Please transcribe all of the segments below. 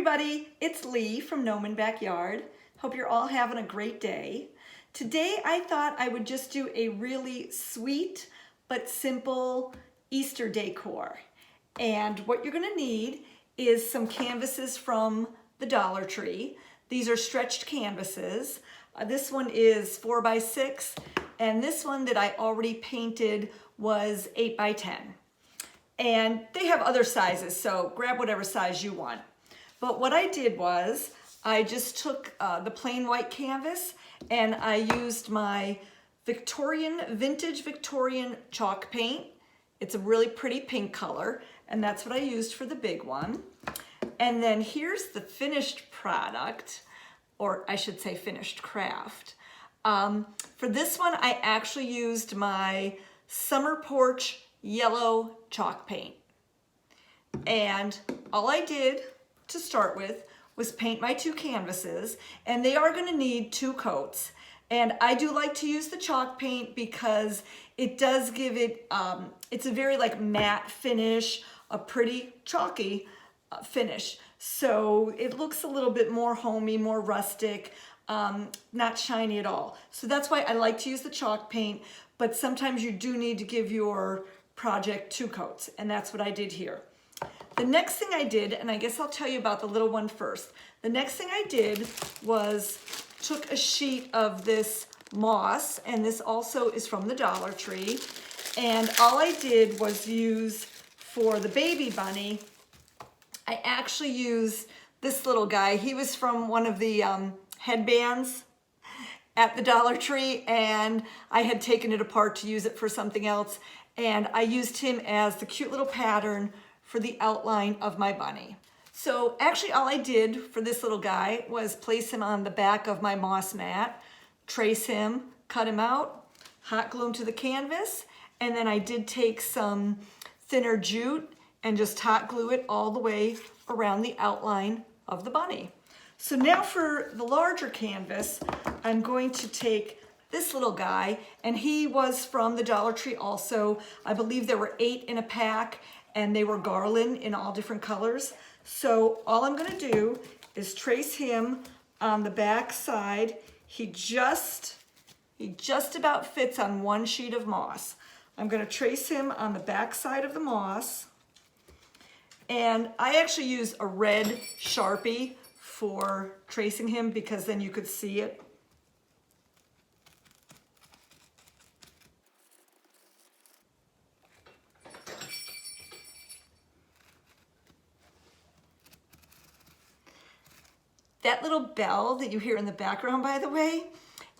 everybody, it's Lee from Gnome Backyard. Hope you're all having a great day. Today I thought I would just do a really sweet but simple Easter decor. And what you're gonna need is some canvases from the Dollar Tree. These are stretched canvases. This one is 4 by 6, and this one that I already painted was 8 by 10. And they have other sizes, so grab whatever size you want. But what I did was I just took the plain white canvas and I used my vintage Victorian chalk paint. It's a really pretty pink color, and that's what I used for the big one. And then here's the finished product, or I should say finished craft. For this one, I actually used my Summer Porch yellow chalk paint. And all I did to start with was paint my 2 canvases, and they are gonna need 2 coats. And I do like to use the chalk paint because it does give it, it's a very like matte finish, a pretty chalky finish. So it looks a little bit more homey, more rustic, not shiny at all. So that's why I like to use the chalk paint, but sometimes you do need to give your project 2 coats, and that's what I did here. The next thing I did, and I guess I'll tell you about the little one first. The next thing I did was took a sheet of this moss, and this also is from the Dollar Tree, and all I did was use for the baby bunny, I actually used this little guy. He was from one of the headbands at the Dollar Tree, and I had taken it apart to use it for something else, and I used him as the cute little pattern for the outline of my bunny. So actually all I did for this little guy was place him on the back of my moss mat, trace him, cut him out, hot glue him to the canvas, and then I did take some thinner jute and just hot glue it all the way around the outline of the bunny. So now for the larger canvas, I'm going to take this little guy, and he was from the Dollar Tree also. I believe there were 8 in a pack, and they were garland in all different colors. So all I'm gonna do is trace him on the back side. He just about fits on 1 sheet of moss. I'm gonna trace him on the back side of the moss. And I actually use a red Sharpie for tracing him because then you could see it. That little bell that you hear in the background, by the way,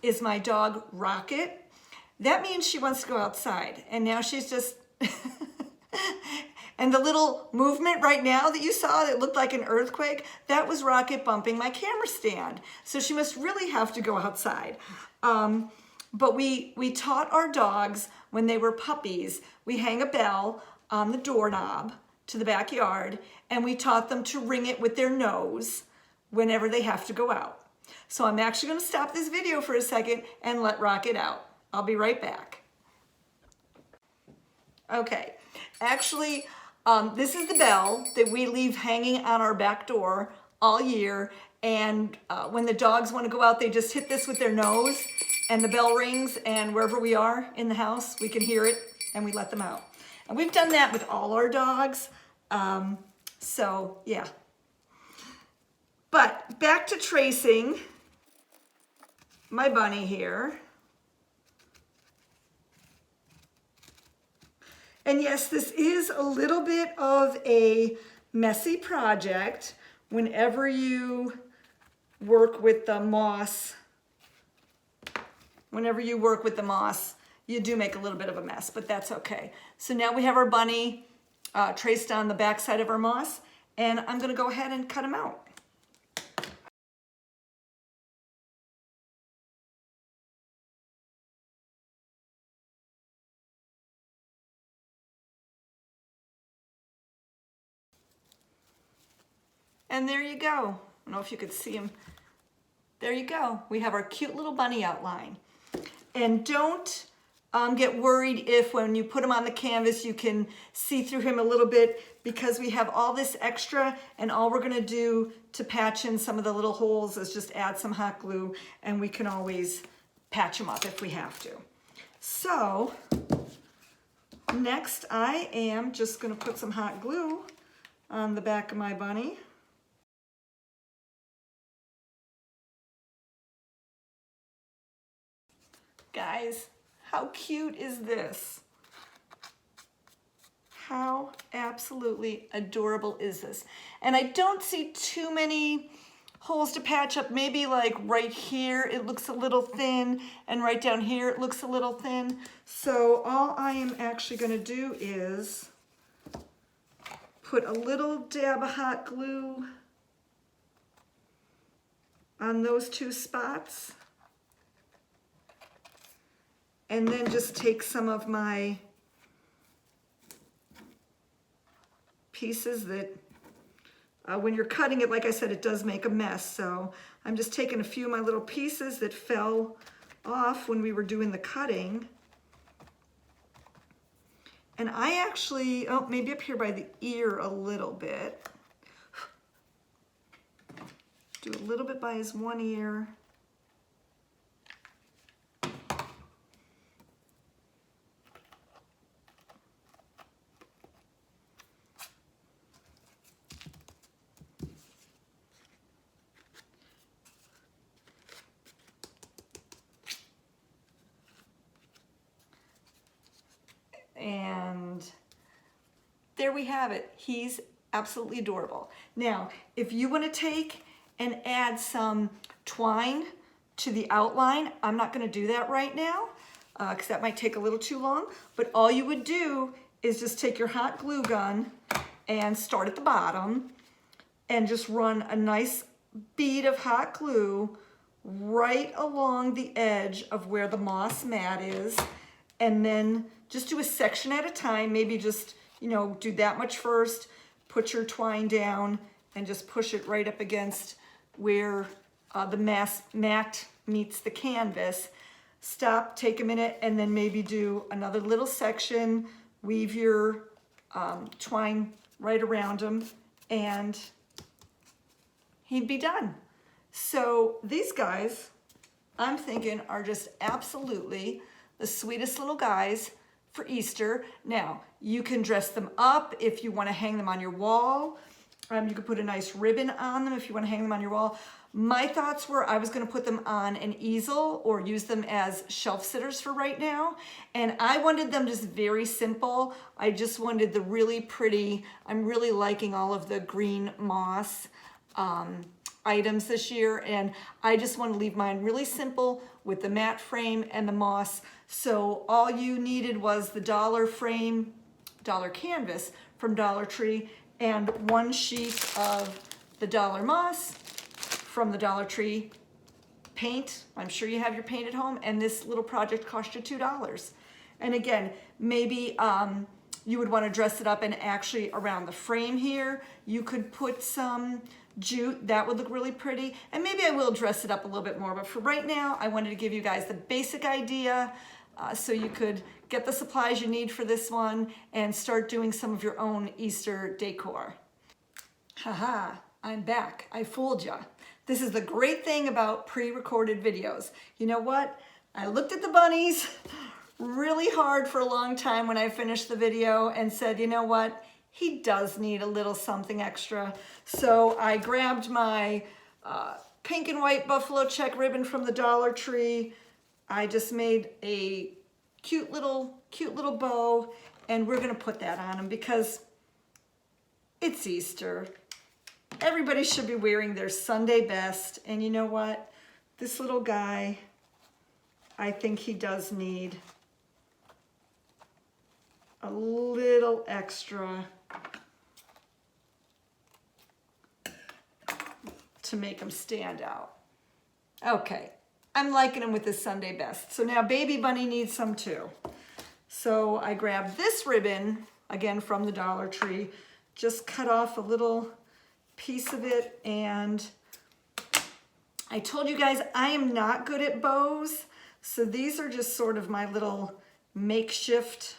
is my dog Rocket. That means she wants to go outside, and now she's just, and the little movement right now that you saw that looked like an earthquake, that was Rocket bumping my camera stand. So she must really have to go outside. But we taught our dogs when they were puppies, we hang a bell on the doorknob to the backyard, and we taught them to ring it with their nose whenever they have to go out. So I'm actually gonna stop this video for a second and let Rocket out. I'll be right back. Okay, actually, this is the bell that we leave hanging on our back door all year, and when the dogs wanna go out, they just hit this with their nose, and the bell rings, and wherever we are in the house, we can hear it, and we let them out. And we've done that with all our dogs, so yeah. But back to tracing my bunny here. And yes, this is a little bit of a messy project whenever you work with the moss. Whenever you work with the moss, you do make a little bit of a mess, but that's okay. So now we have our bunny traced on the back side of our moss, and I'm gonna go ahead and cut him out. And there you go. I don't know if you could see him. There you go. We have our cute little bunny outline. And don't get worried if when you put him on the canvas you can see through him a little bit, because we have all this extra, and all we're gonna do to patch in some of the little holes is just add some hot glue, and we can always patch them up if we have to. So next I am just gonna put some hot glue on the back of my bunny. Guys, how cute is this? How absolutely adorable is this? And I don't see too many holes to patch up. Maybe like right here it looks a little thin, and right down here it looks a little thin. So all I am actually going to do is put a little dab of hot glue on those two spots, and then just take some of my pieces that when you're cutting it, like I said, it does make a mess. So I'm just taking a few of my little pieces that fell off when we were doing the cutting. And I actually, oh, maybe up here by the ear a little bit. Do a little bit by his one ear. And there we have it. He's absolutely adorable. Now, if you want to take and add some twine to the outline, I'm not going to do that right now because that might take a little too long. But all you would do is just take your hot glue gun and start at the bottom and just run a nice bead of hot glue right along the edge of where the moss mat is, and then just do a section at a time. Maybe just, you know, do that much first, put your twine down, and just push it right up against where the mat meets the canvas. Stop, take a minute, and then maybe do another little section, weave your twine right around him, and he'd be done. So these guys, I'm thinking, are just absolutely the sweetest little guys for Easter. Now, you can dress them up if you want to hang them on your wall. You could put a nice ribbon on them if you want to hang them on your wall. My thoughts were I was going to put them on an easel or use them as shelf sitters for right now. And I wanted them just very simple. I just wanted the really pretty, I'm really liking all of the green moss items this year. And I just want to leave mine really simple with the matte frame and the moss. So all you needed was the dollar frame, dollar canvas from Dollar Tree, and one sheet of the dollar moss from the Dollar Tree paint. I'm sure you have your paint at home, and this little project cost you $2. And again, maybe you would want to dress it up, and actually around the frame here, you could put some jute. That would look really pretty. And maybe I will dress it up a little bit more, but for right now, I wanted to give you guys the basic idea so you could get the supplies you need for this one and start doing some of your own Easter decor. Haha, I'm back. I fooled ya. This is the great thing about pre-recorded videos. You know what? I looked at the bunnies really hard for a long time when I finished the video and said, you know what? He does need a little something extra. So I grabbed my pink and white buffalo check ribbon from the Dollar Tree. I just made a cute little bow, and we're gonna put that on him because it's Easter. Everybody should be wearing their Sunday best, and you know what? This little guy, I think he does need a little extra to make him stand out. Okay, I'm liking him with his Sunday best. So now Baby Bunny needs some too. So I grabbed this ribbon, again from the Dollar Tree, just cut off a little piece of it, and I told you guys I am not good at bows, so these are just sort of my little makeshift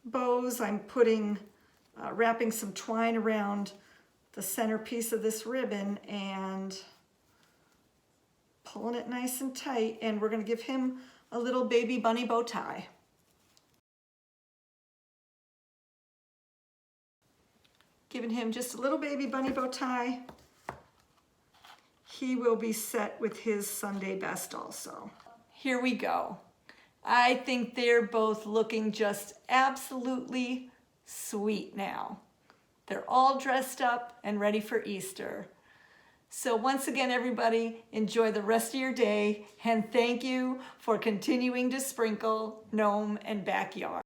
bows. I'm putting, wrapping some twine around the centerpiece of this ribbon and pulling it nice and tight, and we're going to give him a little baby bunny bow tie. Giving him just a little baby bunny bow tie. He will be set with his Sunday best also. Here we go. I think they're both looking just absolutely sweet now. They're all dressed up and ready for Easter. So once again, everybody, enjoy the rest of your day, and thank you for continuing to sprinkle Gnome and Backyard.